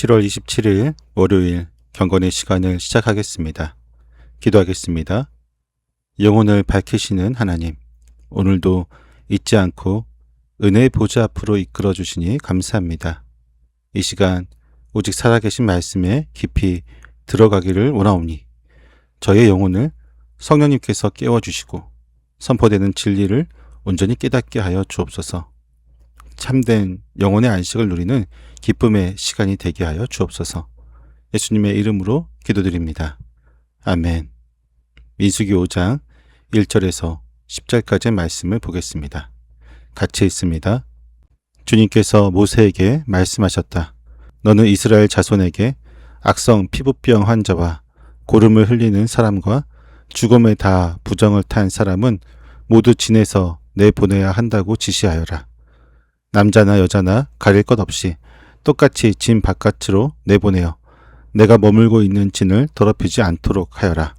7월 27일 월요일 경건의 시간을 시작하겠습니다. 기도하겠습니다. 영혼을 밝히시는 하나님, 오늘도 잊지 않고 은혜의 보좌 앞으로 이끌어 주시니 감사합니다. 이 시간 오직 살아계신 말씀에 깊이 들어가기를 원하오니 저의 영혼을 성령님께서 깨워주시고 선포되는 진리를 온전히 깨닫게 하여 주옵소서. 참된 영혼의 안식을 누리는 기쁨의 시간이 되게 하여 주옵소서. 예수님의 이름으로 기도드립니다. 아멘. 민수기 5장 1절에서 10절까지의 말씀을 보겠습니다. 같이 읽습니다. 주님께서 모세에게 말씀하셨다. 너는 이스라엘 자손에게 악성 피부병 환자와 고름을 흘리는 사람과 죽음에 다 부정을 탄 사람은 모두 진에서 내보내야 한다고 지시하여라. 남자나 여자나 가릴 것 없이 똑같이 진 바깥으로 내보내어 내가 머물고 있는 진을 더럽히지 않도록 하여라.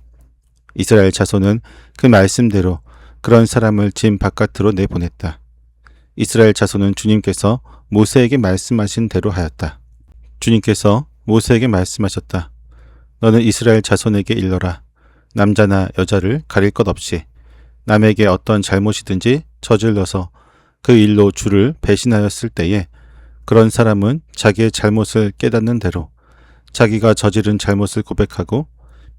이스라엘 자손은 그 말씀대로 그런 사람을 진 바깥으로 내보냈다. 이스라엘 자손은 주님께서 모세에게 말씀하신 대로 하였다. 주님께서 모세에게 말씀하셨다. 너는 이스라엘 자손에게 일러라. 남자나 여자를 가릴 것 없이 남에게 어떤 잘못이든지 저질러서 그 일로 주를 배신하였을 때에 그런 사람은 자기의 잘못을 깨닫는 대로 자기가 저지른 잘못을 고백하고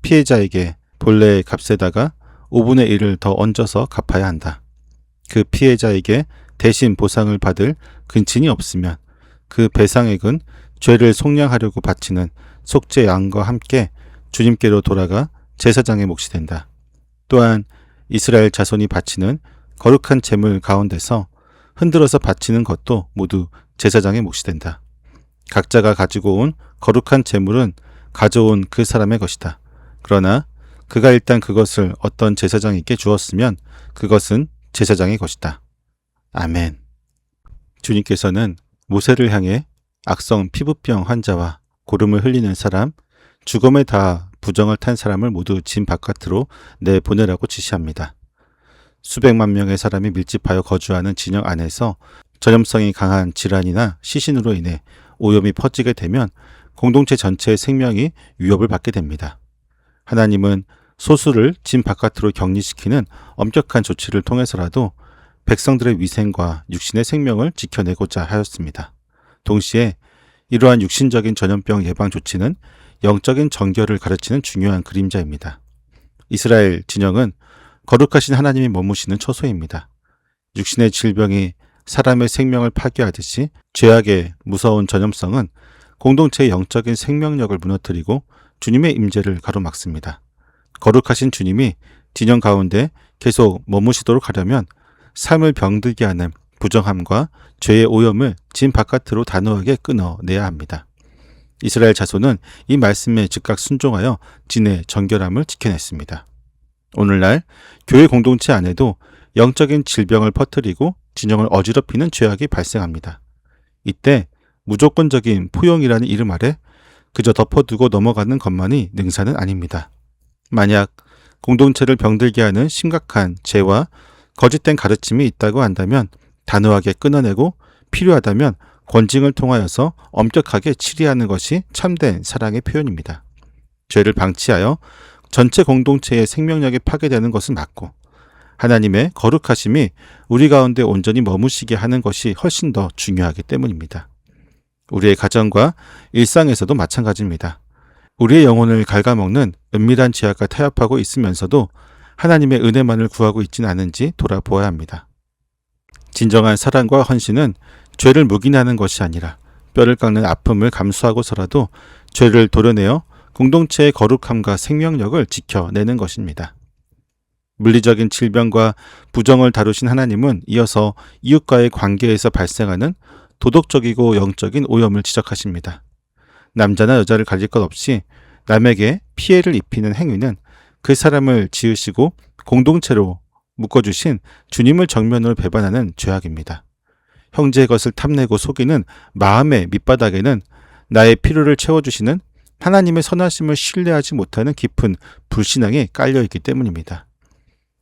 피해자에게 본래의 값에다가 5분의 1을 더 얹어서 갚아야 한다. 그 피해자에게 대신 보상을 받을 근친이 없으면 그 배상액은 죄를 속량하려고 바치는 속죄 양과 함께 주님께로 돌아가 제사장의 몫이 된다. 또한 이스라엘 자손이 바치는 거룩한 제물 가운데서 흔들어서 바치는 것도 모두 제사장의 몫이 된다. 각자가 가지고 온 거룩한 제물은 가져온 그 사람의 것이다. 그러나 그가 일단 그것을 어떤 제사장에게 주었으면 그것은 제사장의 것이다. 아멘. 주님께서는 모세를 향해 악성 피부병 환자와 고름을 흘리는 사람, 죽음에 다 부정을 탄 사람을 모두 진 바깥으로 내보내라고 지시합니다. 수백만 명의 사람이 밀집하여 거주하는 진영 안에서 전염성이 강한 질환이나 시신으로 인해 오염이 퍼지게 되면 공동체 전체의 생명이 위협을 받게 됩니다. 하나님은 소수를 진 바깥으로 격리시키는 엄격한 조치를 통해서라도 백성들의 위생과 육신의 생명을 지켜내고자 하였습니다. 동시에 이러한 육신적인 전염병 예방 조치는 영적인 정결을 가르치는 중요한 그림자입니다. 이스라엘 진영은 거룩하신 하나님이 머무시는 처소입니다. 육신의 질병이 사람의 생명을 파괴하듯이 죄악의 무서운 전염성은 공동체의 영적인 생명력을 무너뜨리고 주님의 임재를 가로막습니다. 거룩하신 주님이 진영 가운데 계속 머무시도록 하려면 삶을 병들게 하는 부정함과 죄의 오염을 진 바깥으로 단호하게 끊어내야 합니다. 이스라엘 자손은 이 말씀에 즉각 순종하여 진의 정결함을 지켜냈습니다. 오늘날 교회 공동체 안에도 영적인 질병을 퍼뜨리고 진영을 어지럽히는 죄악이 발생합니다. 이때 무조건적인 포용이라는 이름 아래 그저 덮어두고 넘어가는 것만이 능사는 아닙니다. 만약 공동체를 병들게 하는 심각한 죄와 거짓된 가르침이 있다고 한다면 단호하게 끊어내고 필요하다면 권징을 통하여서 엄격하게 치리하는 것이 참된 사랑의 표현입니다. 죄를 방치하여 전체 공동체의 생명력이 파괴되는 것은 맞고 하나님의 거룩하심이 우리 가운데 온전히 머무시게 하는 것이 훨씬 더 중요하기 때문입니다. 우리의 가정과 일상에서도 마찬가지입니다. 우리의 영혼을 갉아먹는 은밀한 죄악과 타협하고 있으면서도 하나님의 은혜만을 구하고 있지는 않은지 돌아보아야 합니다. 진정한 사랑과 헌신은 죄를 묵인하는 것이 아니라 뼈를 깎는 아픔을 감수하고서라도 죄를 도려내어 공동체의 거룩함과 생명력을 지켜내는 것입니다. 물리적인 질병과 부정을 다루신 하나님은 이어서 이웃과의 관계에서 발생하는 도덕적이고 영적인 오염을 지적하십니다. 남자나 여자를 가릴 것 없이 남에게 피해를 입히는 행위는 그 사람을 지으시고 공동체로 묶어주신 주님을 정면으로 배반하는 죄악입니다. 형제의 것을 탐내고 속이는 마음의 밑바닥에는 나의 필요를 채워주시는 하나님의 선하심을 신뢰하지 못하는 깊은 불신앙이 깔려있기 때문입니다.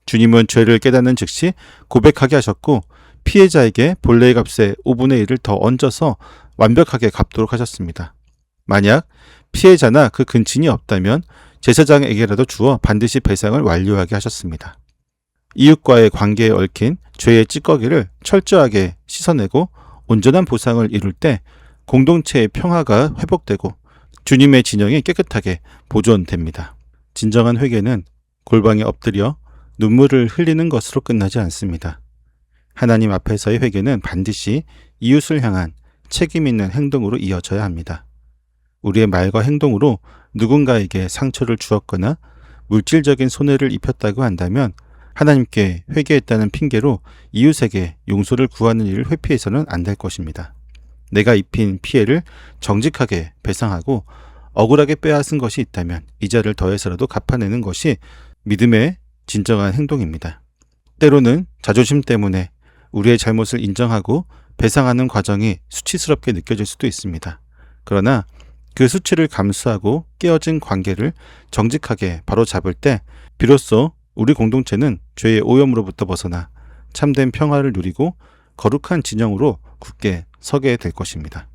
주님은 죄를 깨닫는 즉시 고백하게 하셨고 피해자에게 본래의 값의 5분의 1을 더 얹어서 완벽하게 갚도록 하셨습니다. 만약 피해자나 그 근친이 없다면 제사장에게라도 주어 반드시 배상을 완료하게 하셨습니다. 이웃과의 관계에 얽힌 죄의 찌꺼기를 철저하게 씻어내고 온전한 보상을 이룰 때 공동체의 평화가 회복되고 주님의 진영이 깨끗하게 보존됩니다. 진정한 회개는 골방에 엎드려 눈물을 흘리는 것으로 끝나지 않습니다. 하나님 앞에서의 회개는 반드시 이웃을 향한 책임 있는 행동으로 이어져야 합니다. 우리의 말과 행동으로 누군가에게 상처를 주었거나 물질적인 손해를 입혔다고 한다면 하나님께 회개했다는 핑계로 이웃에게 용서를 구하는 일을 회피해서는 안 될 것입니다. 내가 입힌 피해를 정직하게 배상하고 억울하게 빼앗은 것이 있다면 이자를 더해서라도 갚아내는 것이 믿음의 진정한 행동입니다. 때로는 자존심 때문에 우리의 잘못을 인정하고 배상하는 과정이 수치스럽게 느껴질 수도 있습니다. 그러나 그 수치를 감수하고 깨어진 관계를 정직하게 바로잡을 때 비로소 우리 공동체는 죄의 오염으로부터 벗어나 참된 평화를 누리고 거룩한 진영으로 굳게 서게 될 것입니다.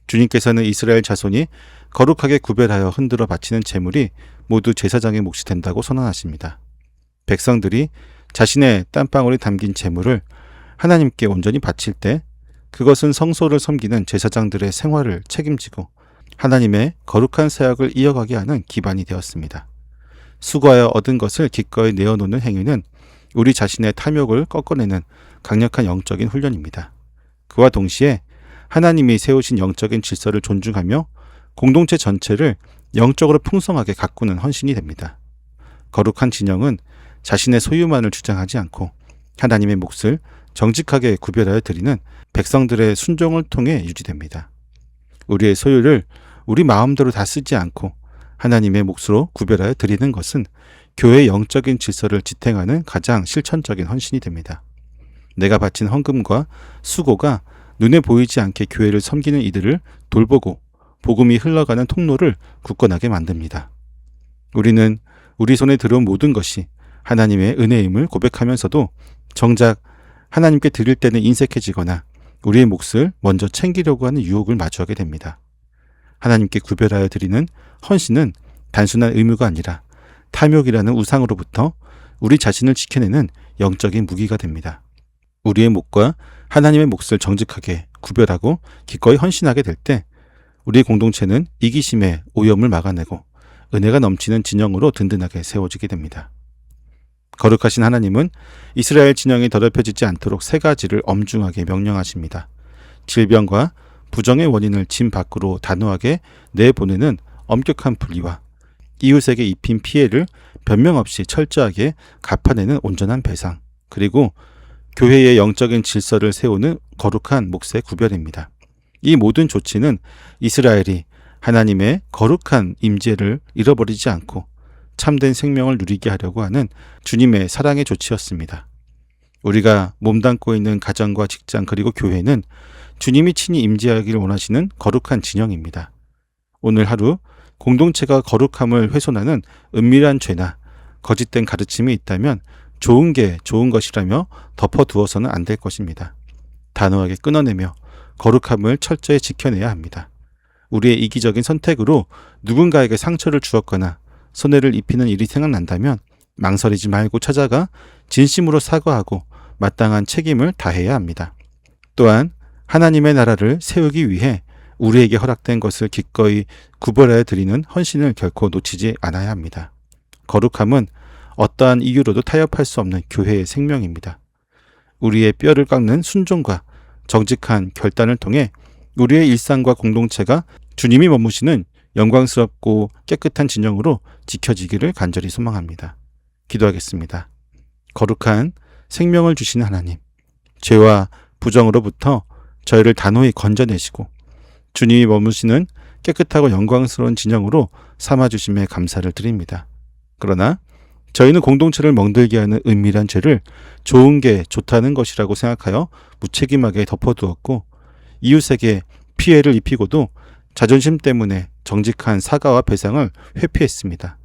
주님께서는 이스라엘 자손이 거룩하게 구별하여 흔들어 바치는 제물이 모두 제사장의 몫이 된다고 선언하십니다. 백성들이 자신의 땀방울이 담긴 제물을 하나님께 온전히 바칠 때 그것은 성소를 섬기는 제사장들의 생활을 책임지고 하나님의 거룩한 사역을 이어가게 하는 기반이 되었습니다. 수고하여 얻은 것을 기꺼이 내어놓는 행위는 우리 자신의 탐욕을 꺾어내는 강력한 영적인 훈련입니다. 그와 동시에 하나님이 세우신 영적인 질서를 존중하며 공동체 전체를 영적으로 풍성하게 가꾸는 헌신이 됩니다. 거룩한 진영은 자신의 소유만을 주장하지 않고 하나님의 몫을 정직하게 구별하여 드리는 백성들의 순종을 통해 유지됩니다. 우리의 소유를 우리 마음대로 다 쓰지 않고 하나님의 몫으로 구별하여 드리는 것은 교회의 영적인 질서를 지탱하는 가장 실천적인 헌신이 됩니다. 내가 바친 헌금과 수고가 눈에 보이지 않게 교회를 섬기는 이들을 돌보고 복음이 흘러가는 통로를 굳건하게 만듭니다. 우리는 우리 손에 들어온 모든 것이 하나님의 은혜임을 고백하면서도 정작 하나님께 드릴 때는 인색해지거나 우리의 몫을 먼저 챙기려고 하는 유혹을 마주하게 됩니다. 하나님께 구별하여 드리는 헌신은 단순한 의무가 아니라 탐욕이라는 우상으로부터 우리 자신을 지켜내는 영적인 무기가 됩니다. 우리의 몫과 하나님의 몫을 정직하게 구별하고 기꺼이 헌신하게 될 때 우리 공동체는 이기심의 오염을 막아내고 은혜가 넘치는 진영으로 든든하게 세워지게 됩니다. 거룩하신 하나님은 이스라엘 진영이 더럽혀지지 않도록 세 가지를 엄중하게 명령하십니다. 질병과 부정의 원인을 진 밖으로 단호하게 내보내는 엄격한 분리와 이웃에게 입힌 피해를 변명 없이 철저하게 갚아내는 온전한 배상, 그리고 교회의 영적인 질서를 세우는 거룩한 몫의 구별입니다. 이 모든 조치는 이스라엘이 하나님의 거룩한 임재를 잃어버리지 않고 참된 생명을 누리게 하려고 하는 주님의 사랑의 조치였습니다. 우리가 몸담고 있는 가정과 직장 그리고 교회는 주님이 친히 임재하기를 원하시는 거룩한 진영입니다. 오늘 하루 공동체가 거룩함을 훼손하는 은밀한 죄나 거짓된 가르침이 있다면 좋은 게 좋은 것이라며 덮어두어서는 안 될 것입니다. 단호하게 끊어내며 거룩함을 철저히 지켜내야 합니다. 우리의 이기적인 선택으로 누군가에게 상처를 주었거나 손해를 입히는 일이 생각난다면 망설이지 말고 찾아가 진심으로 사과하고 마땅한 책임을 다해야 합니다. 또한 하나님의 나라를 세우기 위해 우리에게 허락된 것을 기꺼이 구별하여 드리는 헌신을 결코 놓치지 않아야 합니다. 거룩함은 어떠한 이유로도 타협할 수 없는 교회의 생명입니다. 우리의 뼈를 깎는 순종과 정직한 결단을 통해 우리의 일상과 공동체가 주님이 머무시는 영광스럽고 깨끗한 진영으로 지켜지기를 간절히 소망합니다. 기도하겠습니다. 거룩한 생명을 주시는 하나님, 죄와 부정으로부터 저희를 단호히 건져내시고 주님이 머무시는 깨끗하고 영광스러운 진영으로 삼아주심에 감사를 드립니다. 그러나 저희는 공동체를 멍들게 하는 은밀한 죄를 좋은 게 좋다는 것이라고 생각하여 무책임하게 덮어두었고 이웃에게 피해를 입히고도 자존심 때문에 정직한 사과와 배상을 회피했습니다.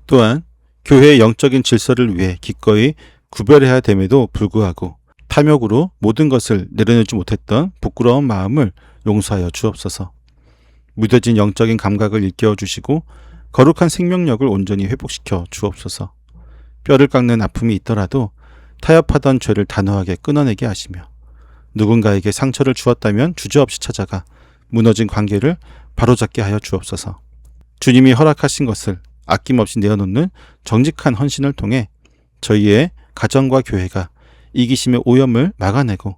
또한 교회의 영적인 질서를 위해 기꺼이 구별해야 됨에도 불구하고 탐욕으로 모든 것을 내려놓지 못했던 부끄러운 마음을 용서하여 주옵소서. 무뎌진 영적인 감각을 일깨워 주시고 거룩한 생명력을 온전히 회복시켜 주옵소서. 뼈를 깎는 아픔이 있더라도 타협하던 죄를 단호하게 끊어내게 하시며 누군가에게 상처를 주었다면 주저없이 찾아가 무너진 관계를 바로잡게 하여 주옵소서. 주님이 허락하신 것을 아낌없이 내어놓는 정직한 헌신을 통해 저희의 가정과 교회가 이기심의 오염을 막아내고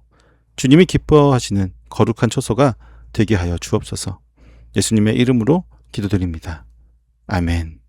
주님이 기뻐하시는 거룩한 처소가 되게 하여 주옵소서. 예수님의 이름으로 기도드립니다. 아멘.